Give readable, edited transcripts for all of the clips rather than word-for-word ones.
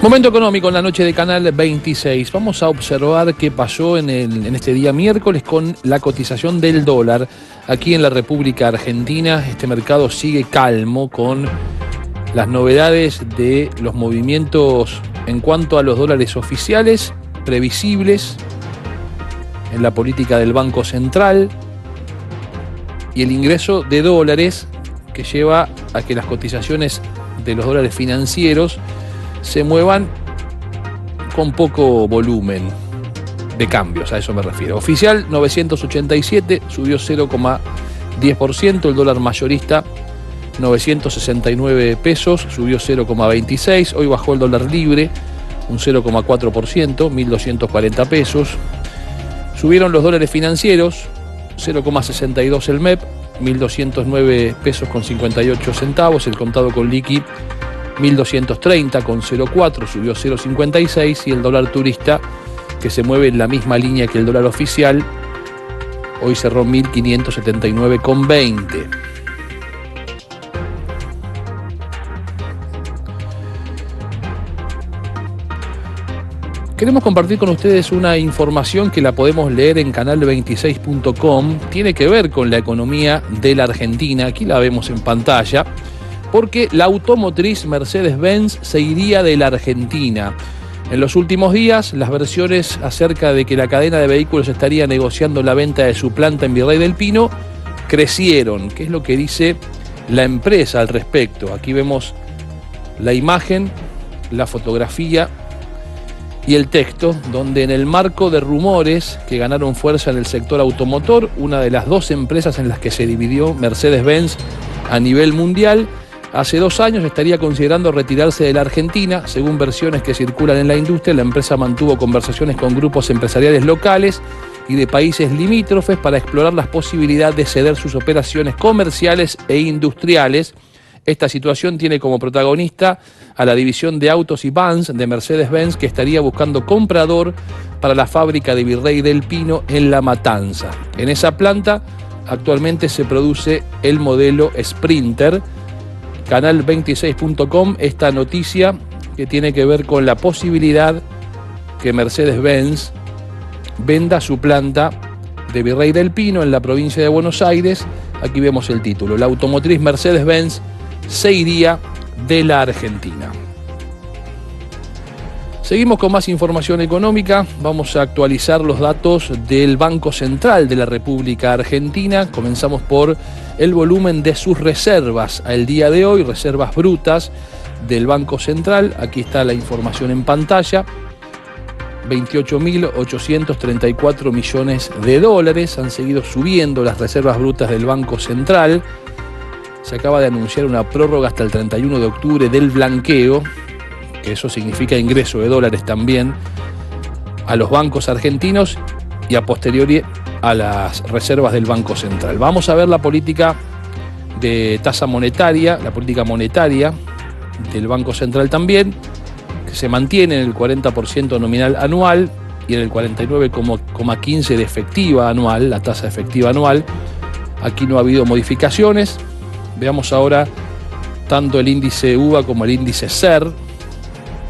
Momento económico en la noche de Canal 26. Vamos a observar qué pasó en este día miércoles con la cotización del dólar. Aquí en la República Argentina este mercado sigue calmo con las novedades de los movimientos en cuanto a los dólares oficiales, previsibles en la política del Banco Central y el ingreso de dólares que lleva a que las cotizaciones de los dólares financieros se muevan con poco volumen de cambios, a eso me refiero. Oficial 987, subió 0,10%, el dólar mayorista 969 pesos, subió 0,26, hoy bajó el dólar libre un 0,4%, 1.240 pesos. Subieron los dólares financieros, 0,62 el MEP, 1.209 pesos con 58 centavos, el contado con liqui 1.230 con 0,4, subió 0,56 y el dólar turista, que se mueve en la misma línea que el dólar oficial, hoy cerró 1.579 con 20. Queremos compartir con ustedes una información que la podemos leer en canal26.com. Tiene que ver con la economía de la Argentina. Aquí la vemos en pantalla. Porque la automotriz Mercedes-Benz se iría de la Argentina. En los últimos días, las versiones acerca de que la cadena de vehículos estaría negociando la venta de su planta en Virrey del Pino crecieron. ¿Qué es lo que dice la empresa al respecto? Aquí vemos la imagen, la fotografía y el texto, donde en el marco de rumores que ganaron fuerza en el sector automotor, una de las dos empresas en las que se dividió Mercedes-Benz a nivel mundial, hace 2 años estaría considerando retirarse de la Argentina. Según versiones que circulan en la industria, la empresa mantuvo conversaciones con grupos empresariales locales y de países limítrofes para explorar las posibilidades de ceder sus operaciones comerciales e industriales. Esta situación tiene como protagonista a la división de autos y vans de Mercedes-Benz, que estaría buscando comprador para la fábrica de Virrey del Pino en La Matanza. En esa planta actualmente se produce el modelo Sprinter. Canal26.com, esta noticia que tiene que ver con la posibilidad que Mercedes-Benz venda su planta de Virrey del Pino en la provincia de Buenos Aires. Aquí vemos el título: la automotriz Mercedes-Benz se iría de la Argentina. Seguimos con más información económica. Vamos a actualizar los datos del Banco Central de la República Argentina. Comenzamos por el volumen de sus reservas al día de hoy, reservas brutas del Banco Central. Aquí está la información en pantalla. 28.834 millones de dólares. Han seguido subiendo las reservas brutas del Banco Central. Se acaba de anunciar una prórroga hasta el 31 de octubre del blanqueo, que eso significa ingreso de dólares también a los bancos argentinos y a posteriori a las reservas del Banco Central. Vamos a ver la política de tasa monetaria, la política monetaria del Banco Central también, que se mantiene en el 40% nominal anual y en el 49,15% de efectiva anual, la tasa efectiva anual. Aquí no ha habido modificaciones. Veamos ahora tanto el índice UVA como el índice SER,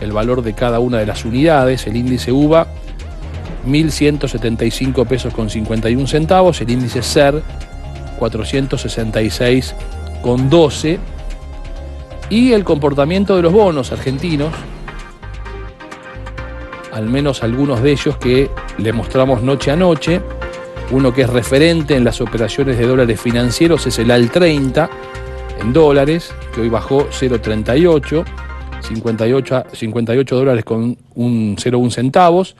el valor de cada una de las unidades. El índice UVA 1.175 pesos con 51 centavos, el índice SER 466 con 12. Y el comportamiento de los bonos argentinos, al menos algunos de ellos que le mostramos noche a noche. Uno que es referente en las operaciones de dólares financieros es el AL30 en dólares, que hoy bajó 0,38, 58 dólares con 0,1 centavos.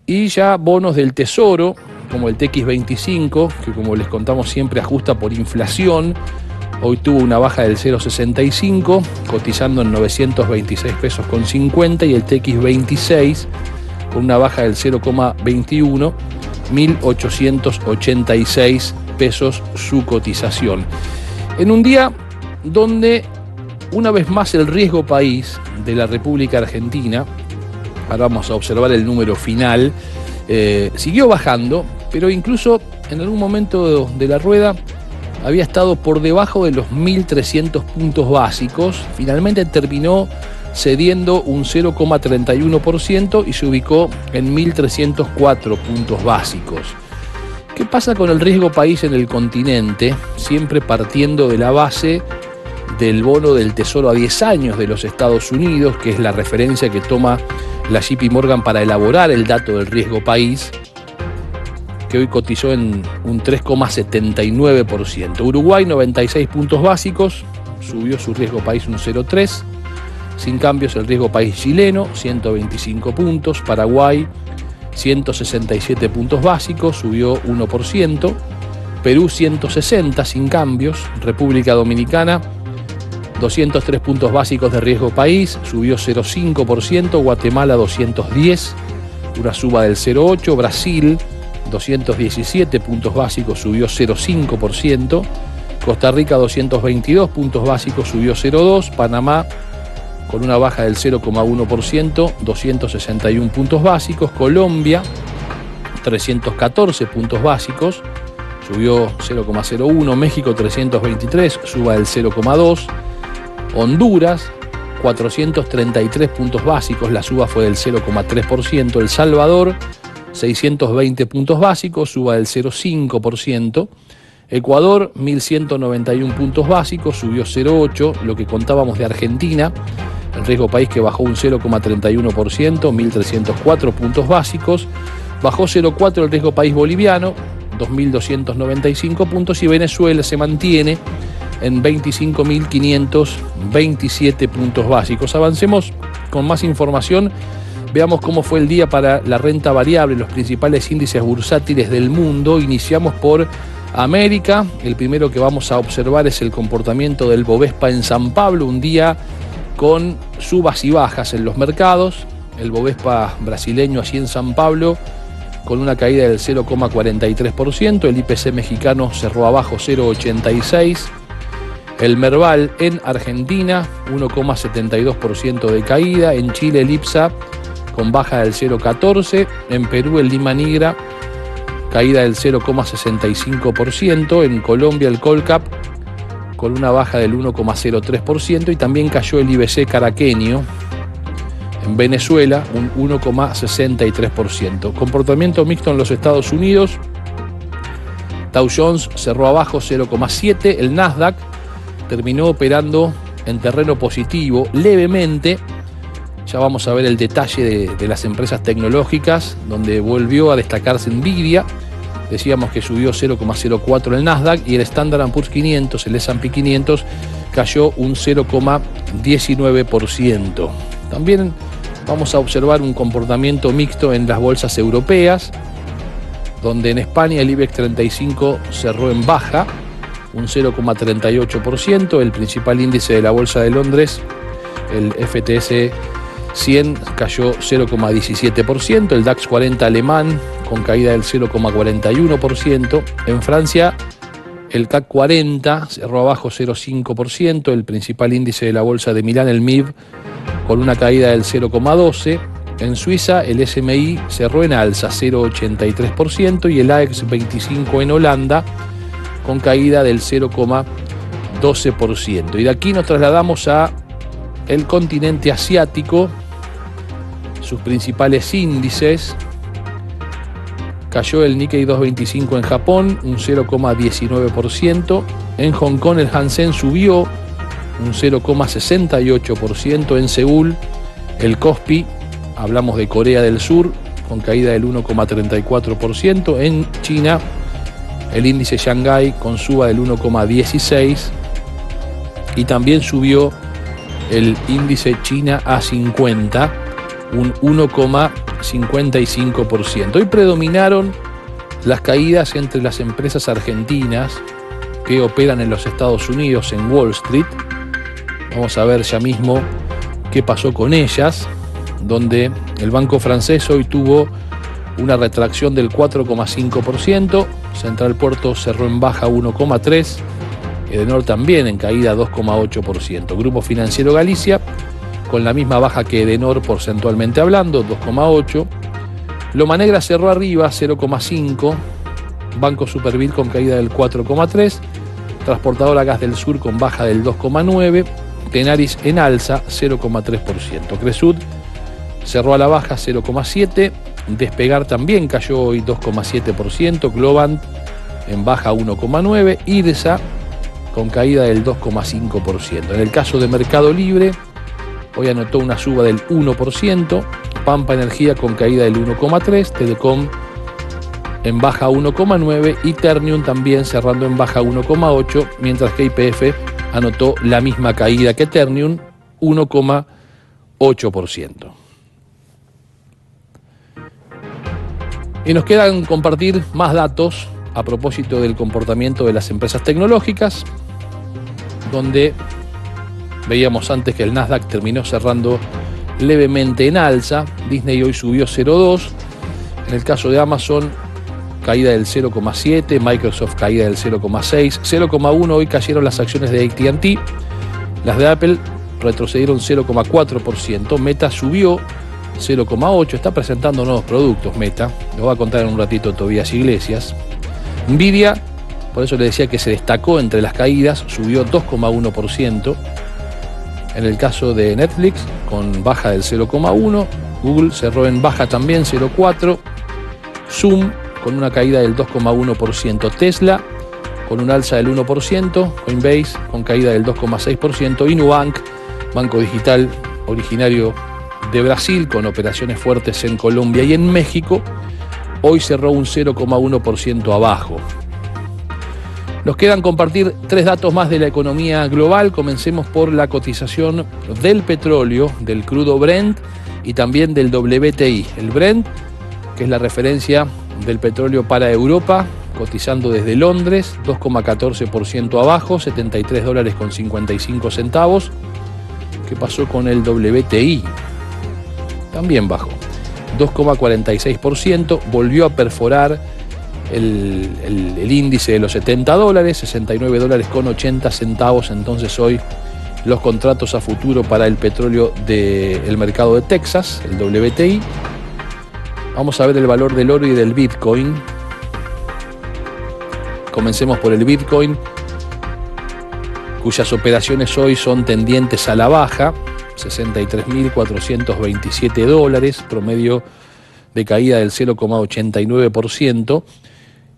Y ya bonos del Tesoro, como el TX25, que como les contamos siempre ajusta por inflación, hoy tuvo una baja del 0,65, cotizando en 926 pesos con 50, y el TX26 con una baja del 0,21, 1.886 pesos su cotización. En un día donde una vez más el riesgo país de la República Argentina, ahora vamos a observar el número final, siguió bajando, pero incluso en algún momento de la rueda había estado por debajo de los 1.300 puntos básicos. Finalmente terminó cediendo un 0,31% y se ubicó en 1.304 puntos básicos. ¿Qué pasa con el riesgo país en el continente? Siempre partiendo de la base del bono del Tesoro a 10 años de los Estados Unidos, que es la referencia que toma la JP Morgan para elaborar el dato del riesgo país, que hoy cotizó en un 3,79%. Uruguay, 96 puntos básicos, subió su riesgo país un 0,3%. Sin cambios el riesgo país chileno, 125 puntos. Paraguay, 167 puntos básicos, subió 1%. Perú, 160 sin cambios. República Dominicana, 203 puntos básicos de riesgo país, subió 0,5%. Guatemala, 210, una suba del 0,8%. Brasil, 217 puntos básicos, subió 0,5%. Costa Rica, 222 puntos básicos, subió 0,2%. Panamá, con una baja del 0,1%, 261 puntos básicos. Colombia, 314 puntos básicos, subió 0,01%. México, 323, suba del 0,2%. Honduras, 433 puntos básicos, la suba fue del 0,3%. El Salvador, 620 puntos básicos, suba del 0,5%. Ecuador, 1.191 puntos básicos, subió 0,8%. Lo que contábamos de Argentina, el riesgo país que bajó un 0,31%, 1.304 puntos básicos. Bajó 0,4% el riesgo país boliviano, 2.295 puntos. Y Venezuela se mantiene en 25.527 puntos básicos. Avancemos con más información. Veamos cómo fue el día para la renta variable, los principales índices bursátiles del mundo. Iniciamos por América. El primero que vamos a observar es el comportamiento del Bovespa en San Pablo, un día con subas y bajas en los mercados. El Bovespa brasileño allí en San Pablo con una caída del 0,43%. El IPC mexicano cerró abajo 0,86%. El Merval en Argentina, 1,72% de caída. En Chile el IPSA con baja del 0,14%. En Perú el Lima Negra, caída del 0,65%. En Colombia el Colcap con una baja del 1,03%. Y también cayó el IBC caraqueño. En Venezuela un 1,63%. Comportamiento mixto en los Estados Unidos. Dow Jones cerró abajo 0,7%. El Nasdaq terminó operando en terreno positivo levemente. Ya vamos a ver el detalle de las empresas tecnológicas, donde volvió a destacarse Nvidia. Decíamos que subió 0,04% el Nasdaq, y el Standard & Poor's 500, el S&P 500, cayó un 0,19%. También vamos a observar un comportamiento mixto en las bolsas europeas, donde en España el IBEX 35 cerró en baja, un 0,38%. El principal índice de la Bolsa de Londres, el FTSE 100, cayó 0,17%. El DAX 40 alemán con caída del 0,41%. En Francia, el CAC 40 cerró abajo 0,5%. El principal índice de la Bolsa de Milán, el MIB, con una caída del 0,12%. En Suiza, el SMI cerró en alza 0,83%. Y el AEX 25 en Holanda, con caída del 0,12%. Y de aquí nos trasladamos a el continente asiático. Sus principales índices: cayó el Nikkei 225 en Japón, un 0,19%. En Hong Kong el Hansen subió un 0,68%. En Seúl el Kospi, hablamos de Corea del Sur, con caída del 1,34%. En China el índice Shanghái con suba del 1,16%. Y también subió el índice China A50, un 1,55%. Hoy predominaron las caídas entre las empresas argentinas que operan en los Estados Unidos, en Wall Street. Vamos a ver ya mismo qué pasó con ellas, donde el banco francés hoy tuvo una retracción del 4,5%. Central Puerto cerró en baja 1,3%. Edenor también en caída 2,8%. Grupo Financiero Galicia con la misma baja que Edenor porcentualmente hablando, 2,8%. Loma Negra cerró arriba 0,5%. Banco Superville con caída del 4,3%. Transportadora Gas del Sur con baja del 2,9%. Tenaris en alza 0,3%. Cresud cerró a la baja 0,7%. Despegar también cayó hoy 2,7%. Globant en baja 1,9%. IRSA con caída del 2,5%. En el caso de Mercado Libre, hoy anotó una suba del 1%. Pampa Energía con caída del 1,3%. Telecom en baja 1,9% y Ternium también cerrando en baja 1,8%, mientras que YPF anotó la misma caída que Ternium, 1,8%. Y nos quedan compartir más datos a propósito del comportamiento de las empresas tecnológicas, donde veíamos antes que el Nasdaq terminó cerrando levemente en alza. Disney hoy subió 0,2%. En el caso de Amazon, caída del 0,7%, Microsoft caída del 0,6%, 0,1% hoy cayeron las acciones de AT&T, las de Apple retrocedieron 0,4%, Meta subió 0,8%, está presentando nuevos productos Meta, lo va a contar en un ratito Tobías Iglesias. Nvidia, por eso le decía que se destacó entre las caídas, subió 2,1%. En el caso de Netflix, con baja del 0,1%, Google cerró en baja también 0,4%, Zoom con una caída del 2,1%, Tesla con un alza del 1%, Coinbase con caída del 2,6% y Nubank, banco digital originario de Brasil con operaciones fuertes en Colombia y en México, hoy cerró un 0,1% abajo. Nos quedan compartir tres datos más de la economía global. Comencemos por la cotización del petróleo, del crudo Brent y también del WTI. El Brent, que es la referencia del petróleo para Europa, cotizando desde Londres, 2,14% abajo, $73.55. ¿Qué pasó con el WTI? También bajó, 2,46%, volvió a perforar el índice de los $70, $69.80. Entonces hoy los contratos a futuro para el petróleo del mercado de Texas, el WTI. Vamos a ver el valor del oro y del Bitcoin. Comencemos por el Bitcoin, cuyas operaciones hoy son tendientes a la baja, $63.427, promedio de caída del 0,89%.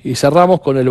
Y cerramos con el